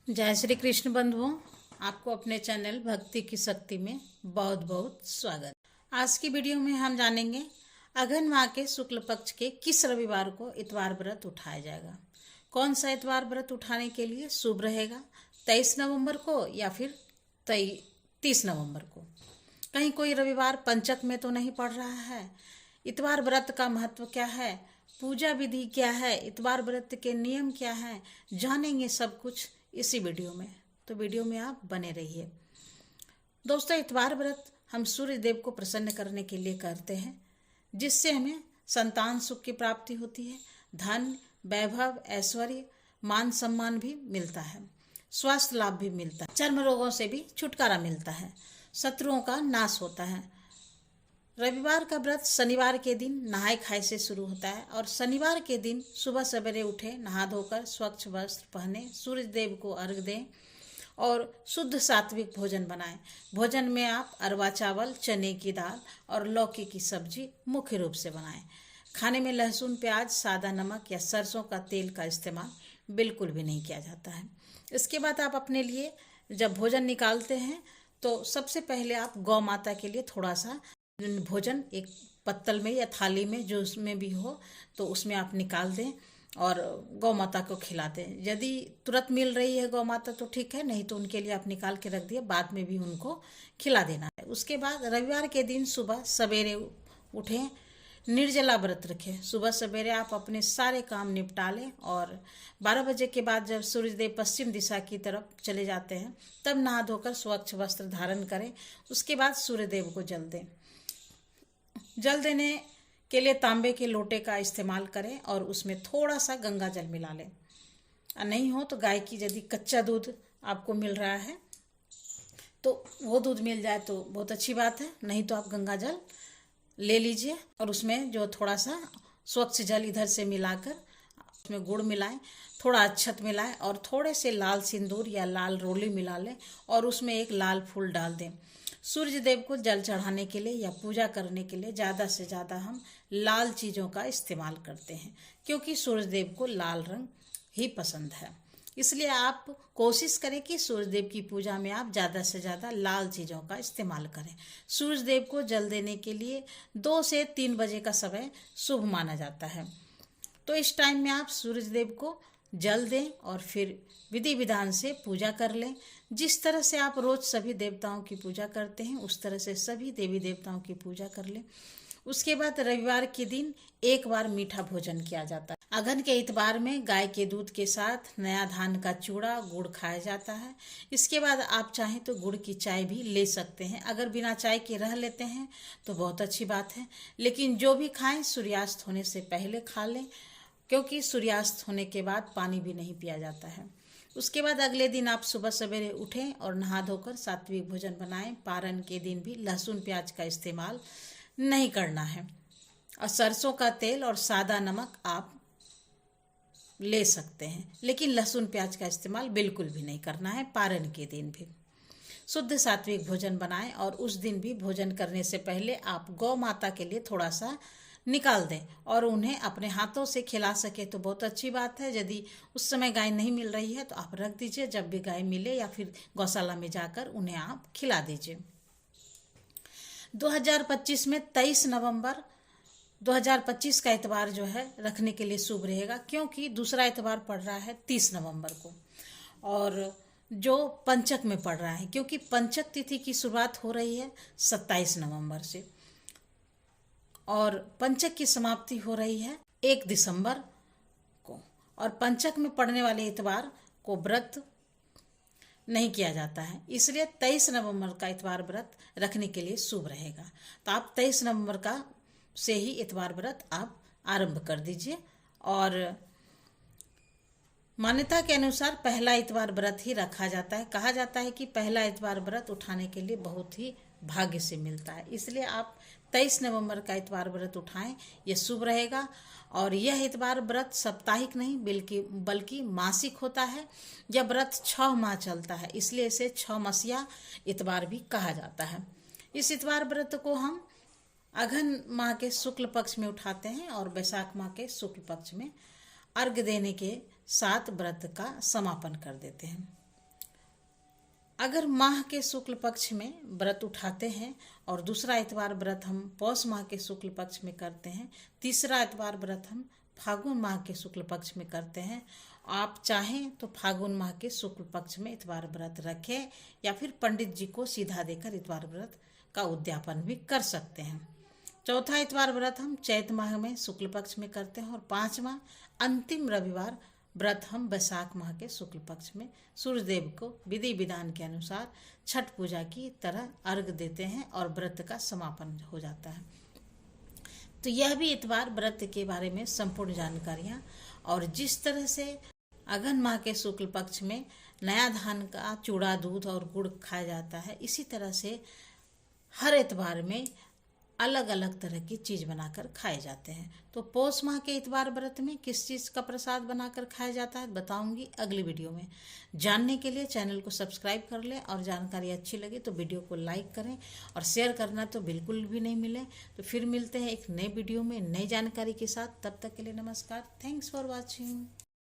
जय श्री कृष्ण बंधुओं, आपको अपने चैनल भक्ति की शक्ति में बहुत बहुत स्वागत। आज की वीडियो में हम जानेंगे अघन माह के शुक्ल पक्ष के किस रविवार को इतवार व्रत उठाया जाएगा। कौन सा इतवार व्रत उठाने के लिए शुभ रहेगा, 23 नवंबर को या फिर 30 नवंबर को। कहीं कोई रविवार पंचक में तो नहीं पड़ रहा है। इतवार व्रत का महत्व क्या है, पूजा विधि क्या है, इतवार व्रत के नियम क्या हैं, जानेंगे सब कुछ इसी वीडियो में। तो वीडियो में आप बने रहिए। दोस्तों, इतवार व्रत हम सूर्य देव को प्रसन्न करने के लिए करते हैं, जिससे हमें संतान सुख की प्राप्ति होती है, धन वैभव ऐश्वर्य मान सम्मान भी मिलता है, स्वास्थ्य लाभ भी मिलता है, चर्म रोगों से भी छुटकारा मिलता है, शत्रुओं का नाश होता है। रविवार का व्रत शनिवार के दिन नहाय खाए से शुरू होता है और शनिवार के दिन सुबह सवेरे उठे, नहा धोकर स्वच्छ वस्त्र पहने, सूर्य देव को अर्घ दें और शुद्ध सात्विक भोजन बनाएं। भोजन में आप अरवा चावल, चने की दाल और लौकी की सब्जी मुख्य रूप से बनाएं। खाने में लहसुन, प्याज, सादा नमक या सरसों का तेल का इस्तेमाल बिल्कुल भी नहीं किया जाता है। इसके बाद आप अपने लिए जब भोजन निकालते हैं तो सबसे पहले आप गौ माता के लिए थोड़ा सा भोजन एक पत्तल में या थाली में, जो उसमें भी हो, तो उसमें आप निकाल दें और गौ माता को खिला दें। यदि तुरंत मिल रही है गौ माता तो ठीक है, नहीं तो उनके लिए आप निकाल के रख दिए, बाद में भी उनको खिला देना है। उसके बाद रविवार के दिन सुबह सवेरे उठें, निर्जला व्रत रखें। सुबह सवेरे आप अपने सारे काम निपटा लें और 12 बजे के बाद जब सूर्यदेव पश्चिम दिशा की तरफ चले जाते हैं तब नहा धोकर स्वच्छ वस्त्र धारण करें। उसके बाद सूर्यदेव को जल दें। जल देने के लिए तांबे के लोटे का इस्तेमाल करें और उसमें थोड़ा सा गंगा जल मिला लें। नहीं हो तो गाय की यदि कच्चा दूध आपको मिल रहा है तो वो दूध मिल जाए तो बहुत अच्छी बात है, नहीं तो आप गंगा जल ले लीजिए और उसमें जो थोड़ा सा स्वच्छ जल इधर से मिलाकर उसमें गुड़ मिलाएं, थोड़ा अक्षत मिलाएं और थोड़े से लाल सिंदूर या लाल रोली मिला लें और उसमें एक लाल फूल डाल दें। सूर्य देव को जल चढ़ाने के लिए या पूजा करने के लिए ज़्यादा से ज़्यादा हम लाल चीज़ों का इस्तेमाल करते हैं, क्योंकि सूर्य देव को लाल रंग ही पसंद है। इसलिए आप कोशिश करें कि सूर्य देव की पूजा में आप ज़्यादा से ज़्यादा लाल चीज़ों का इस्तेमाल करें। सूर्य देव को जल देने के लिए 2 से 3 बजे का समय शुभ माना जाता है। तो इस टाइम में आप सूर्य देव को जल दें और फिर विधि विधान से पूजा कर लें। जिस तरह से आप रोज सभी देवताओं की पूजा करते हैं उस तरह से सभी देवी देवताओं की पूजा कर लें। उसके बाद रविवार के दिन एक बार मीठा भोजन किया जाता है। अघन के इतवार में गाय के दूध के साथ नया धान का चूड़ा गुड़ खाया जाता है। इसके बाद आप चाहें तो गुड़ की चाय भी ले सकते हैं। अगर बिना चाय के रह लेते हैं तो बहुत अच्छी बात है, लेकिन जो भी खाएं सूर्यास्त होने से पहले खा लें, क्योंकि सूर्यास्त होने के बाद पानी भी नहीं पिया जाता है। उसके बाद अगले दिन आप सुबह सवेरे उठें और नहा धोकर सात्विक भोजन बनाएं। पारण के दिन भी लहसुन प्याज का इस्तेमाल नहीं करना है और सरसों का तेल और सादा नमक आप ले सकते हैं, लेकिन लहसुन प्याज का इस्तेमाल बिल्कुल भी नहीं करना है। पारण के दिन भी शुद्ध सात्विक भोजन बनाएं और उस दिन भी भोजन करने से पहले आप गौ माता के लिए थोड़ा सा निकाल दें और उन्हें अपने हाथों से खिला सके तो बहुत अच्छी बात है। यदि उस समय गाय नहीं मिल रही है तो आप रख दीजिए, जब भी गाय मिले या फिर गौशाला में जाकर उन्हें आप खिला दीजिए। 2025 में 23 नवंबर 2025 का इतवार जो है रखने के लिए शुभ रहेगा, क्योंकि दूसरा इतवार पड़ रहा है 30 नवंबर को और जो पंचक में पड़ रहा है, क्योंकि पंचक तिथि की शुरुआत हो रही है 27 नवंबर से और पंचक की समाप्ति हो रही है 1 दिसंबर को। और पंचक में पड़ने वाले इतवार को व्रत नहीं किया जाता है, इसलिए 23 नवंबर का इतवार व्रत रखने के लिए शुभ रहेगा। तो आप 23 नवंबर का से ही इतवार व्रत आप आरंभ कर दीजिए। और मान्यता के अनुसार पहला इतवार व्रत ही रखा जाता है। कहा जाता है कि पहला इतवार व्रत उठाने के लिए बहुत ही भाग्य से मिलता है, इसलिए आप 23 नवंबर का इतवार व्रत उठाएं, यह शुभ रहेगा। और यह इतवार व्रत साप्ताहिक नहीं बल्कि मासिक होता है। यह व्रत 6 माह चलता है, इसलिए इसे 6 मासिया इतवार भी कहा जाता है। इस इतवार व्रत को हम अघन माह के शुक्ल पक्ष में उठाते हैं और वैशाख माह के शुक्ल पक्ष में अर्घ देने के साथ व्रत का समापन कर देते हैं। अगर माह के शुक्ल पक्ष में व्रत उठाते हैं और दूसरा इतवार व्रत हम पौष माह के शुक्ल पक्ष में करते हैं, तीसरा इतवार व्रत हम फागुन माह के शुक्ल पक्ष में करते हैं, आप चाहें तो फागुन माह के शुक्ल पक्ष में इतवार व्रत रखें या फिर पंडित जी को सीधा देकर इतवार व्रत का उद्यापन भी कर सकते हैं। चौथा इतवार व्रत हम चैत माह में शुक्ल पक्ष में करते हैं और पांचवा अंतिम रविवार व्रत हम वैशाख माह के शुक्ल पक्ष में सूर्यदेव को विधि विधान के अनुसार छठ पूजा की तरह अर्घ देते हैं और व्रत का समापन हो जाता है। तो यह भी इतवार व्रत के बारे में संपूर्ण जानकारियाँ, और जिस तरह से अघन माह के शुक्ल पक्ष में नया धान का चूड़ा, दूध और गुड़ खाया जाता है, इसी तरह से हर इतवार में अलग अलग तरह की चीज बनाकर खाए जाते हैं। तो पौष माह के इतवार व्रत में किस चीज का प्रसाद बनाकर खाया जाता है बताऊंगी अगली वीडियो में। जानने के लिए चैनल को सब्सक्राइब कर लें, और जानकारी अच्छी लगे तो वीडियो को लाइक करें और शेयर करना तो बिल्कुल भी नहीं मिले। तो फिर मिलते हैं एक नए वीडियो में नई जानकारी के साथ। तब तक के लिए नमस्कार। Thanks for watching.